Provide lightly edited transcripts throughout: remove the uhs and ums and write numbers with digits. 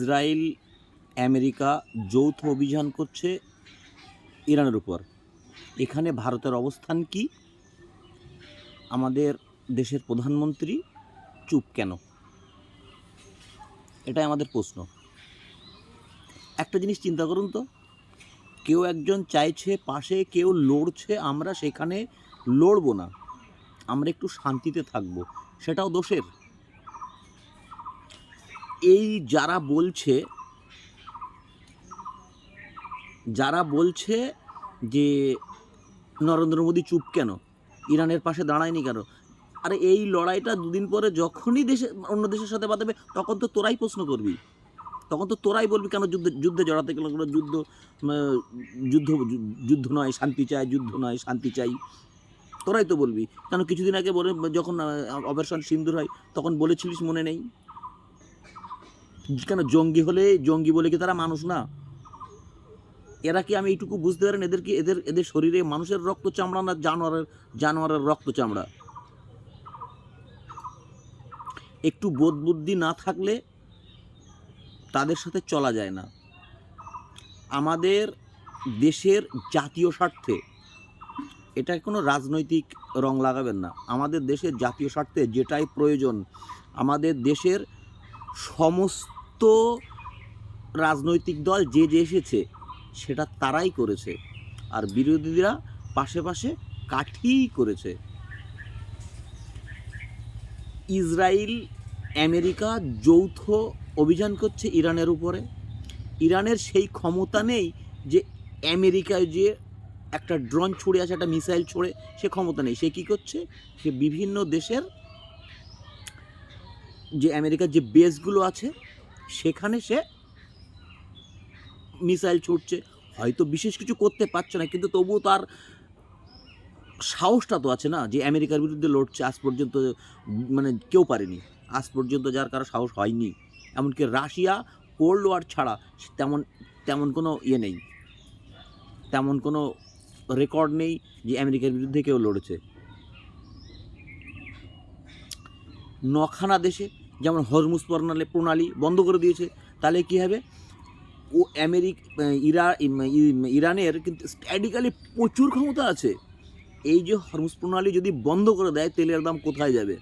Israel America যৌথ অভিযান করছে ইরানের উপর। এখানে ভারতের অবস্থান কি? আমাদের দেশের প্রধানমন্ত্রী চুপ কেন? এটাই আমাদের প্রশ্ন। একটা জিনিস চিন্তা করুন তো, কেউ একজন চাইছে পাশে কেউ লড়ছে, আমরা সেখানে লড়ব না, আমরা একটু শান্তিতে থাকব, সেটাও দোষের? এই যারা বলছে যে নরেন্দ্র মোদী চুপ কেন, ইরানের পাশে দাঁড়ায়নি কেন, আরে এই লড়াইটা দুদিন পরে যখনই অন্য দেশের সাথে বাঁধাবে তখন তো তোরাই প্রশ্ন করবি, তখন তো তোরাই বলবি কেন যুদ্ধে জড়াতে গেল। যুদ্ধ যুদ্ধ নয় শান্তি চাই, যুদ্ধ নয় শান্তি চাই, তোরাই তো বলবি। কেন কিছুদিন আগে বলে, যখন অপারেশন সিন্দুর হয় তখন বলেছিলিস, মনে নেই? কেন জঙ্গি হলে জঙ্গি বলে কি তারা মানুষ না? এরা কি, আমি এইটুকু বুঝতে পারেন, এদের শরীরে মানুষের রক্ত চামড়া না জানোয়ারের রক্ত চামড়া? একটু বোধ বুদ্ধি না থাকলে তাদের সাথে চলা যায় না। আমাদের দেশের জাতীয় স্বার্থে, এটা কোনো রাজনৈতিক রং লাগাবেন না, আমাদের দেশের জাতীয় স্বার্থে যেটাই প্রয়োজন, আমাদের দেশের সমস্ত রাজনৈতিক দল যে এসেছে সেটা তারাই করেছে, আর বিরোধীরা পাশে পাশে কাঠিই করেছে। ইসরায়েল আমেরিকা যৌথ অভিযান করছে ইরানের উপরে। ইরানের সেই ক্ষমতা নেই যে আমেরিকায় যে একটা ড্রোন ছুড়ে আছে, একটা মিসাইল ছুড়ে, সে ক্ষমতা নেই। সে কী করছে? সে বিভিন্ন দেশের যে আমেরিকার যে বেসগুলো আছে সেখানে সে মিসাইল ছুটছে। হয়তো বিশেষ কিছু করতে পারছে না, কিন্তু তবুও তার সাহসটা তো আছে না, যে আমেরিকার বিরুদ্ধে লড়ছে। আজ পর্যন্ত মানে কেউ পারেনি, আজ পর্যন্ত যার কারো সাহস হয়নি। এমনকি রাশিয়া কোল্ড ওয়ার ছাড়া তেমন কোনো নেই, তেমন কোনো রেকর্ড নেই যে আমেরিকার বিরুদ্ধে কেউ লড়েছে। নখানা দেশে যেমন হরমুজ প্রণালী বন্ধ করে দিয়েছে, তাহলে কী হবে? ও ইরানের কিন্তু স্ট্র্যাটেজিক্যালি প্রচুর ক্ষমতা আছে। এই যে হরমুজ প্রণালী যদি বন্ধ করে দেয়, তেলের দাম কোথায় যাবে?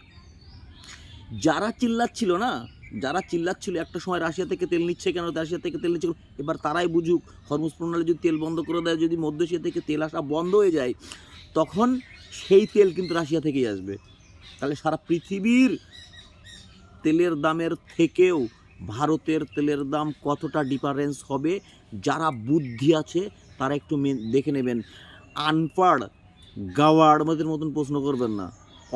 যারা চিল্লাচ্ছিল একটা সময় রাশিয়া থেকে তেল নিচ্ছে কেন, এবার তারাই বুঝুক, হরমুজ প্রণালী যদি তেল বন্ধ করে দেয়, যদি মধ্য এশিয়া থেকে তেল আসা বন্ধ হয়ে যায়, তখন সেই তেল কিন্তু রাশিয়া থেকেই আসবে। তাহলে সারা পৃথিবীর তেলের দামের থেকেও ভারতের তেলের দাম কতটা ডিফারেন্স হবে, যারা বুদ্ধি আছে তারা একটু দেখে নেবেন। আনপাড় গাওয়াড়দের মতন প্রশ্ন করবেন না,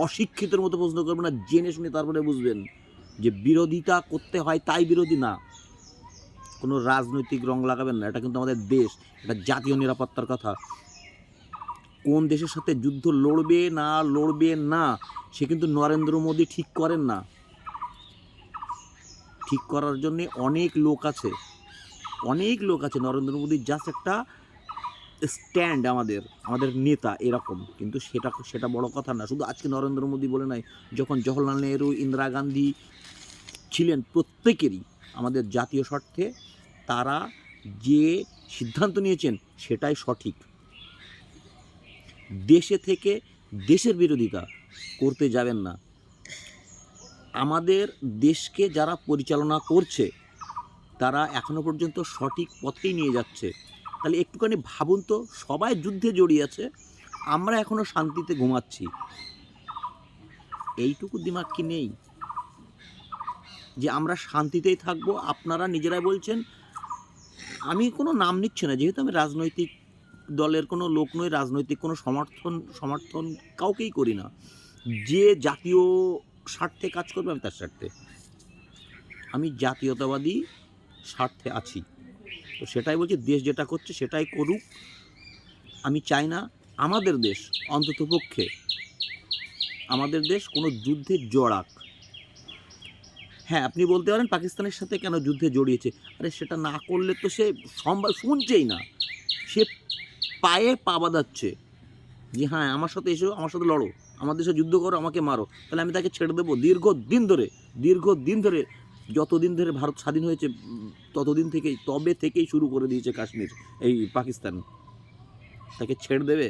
অশিক্ষিতের মতো প্রশ্ন করবেন না, জেনে শুনে তারপরে বুঝবেন যে বিরোধিতা করতে হয়, তাই বিরোধী না। কোনো রাজনৈতিক রং লাগাবেন না, এটা কিন্তু আমাদের দেশ, এটা জাতীয় নিরাপত্তার কথা। কোন দেশের সাথে যুদ্ধ লড়বে না সে কিন্তু নরেন্দ্র মোদী ঠিক করেন না। ঠিক করার জন্য অনেক লোক আছে। নরেন্দ্র মোদী জাস্ট একটা স্ট্যান্ড, আমাদের নেতা এরকম, কিন্তু সেটা বড় কথা না। শুধু আজকে নরেন্দ্র মোদী বলে নয়, যখন জওহরলাল নেহরু, ইন্দিরা গান্ধী ছিলেন, প্রত্যেকেরই আমাদের জাতীয় স্বার্থে তারা যে সিদ্ধান্ত নিয়েছেন সেটাই সঠিক। দেশে থেকে দেশের বিরোধিতা করতে যাবেন না। আমাদের দেশকে যারা পরিচালনা করছে তারা এখনো পর্যন্ত সঠিক পথেই নিয়ে যাচ্ছে। তাহলে একটুখানি ভাবুন তো, সবাই যুদ্ধে জড়িয়ে আছে, আমরা এখনো শান্তিতে ঘুমাচ্ছি। এইটুকু দিমাগ কি নেই যে আমরা শান্তিতেই থাকবো? আপনারা নিজেরাই বলছেন, আমি কোনো নাম নিচ্ছি না, যেহেতু আমি রাজনৈতিক দলের কোনো লোক নই, রাজনৈতিক কোনো সমর্থন কাউকেই করি না। যে জাতীয় স্বার্থে কাজ করবে আমি তার স্বার্থে, আমি জাতীয়তাবাদী স্বার্থে আছি। তো সেটাই বলছি, দেশ যেটা করছে সেটাই করুক। আমি চাই না আমাদের দেশ, অন্ততপক্ষে আমাদের দেশ কোনো যুদ্ধে জড়াক। হ্যাঁ, আপনি বলতে পারেন পাকিস্তানের সাথে কেন যুদ্ধে জড়িয়েছে, আরে সেটা না করলে তো সে শুনছেই না, সে পায়ে পা বাঁধাচ্ছে যে হ্যাঁ আমার সাথে এসো, আমার সাথে লড়ো, আমার দেশে যুদ্ধ করো, আমাকে মারো, তাহলে আমি তাকে ছেড়ে দেবো? দীর্ঘদিন ধরে যতদিন ধরে ভারত স্বাধীন হয়েছে ততদিন থেকেই শুরু করে দিয়েছে কাশ্মীর এই পাকিস্তান। তাকে ছেড়ে দেবে?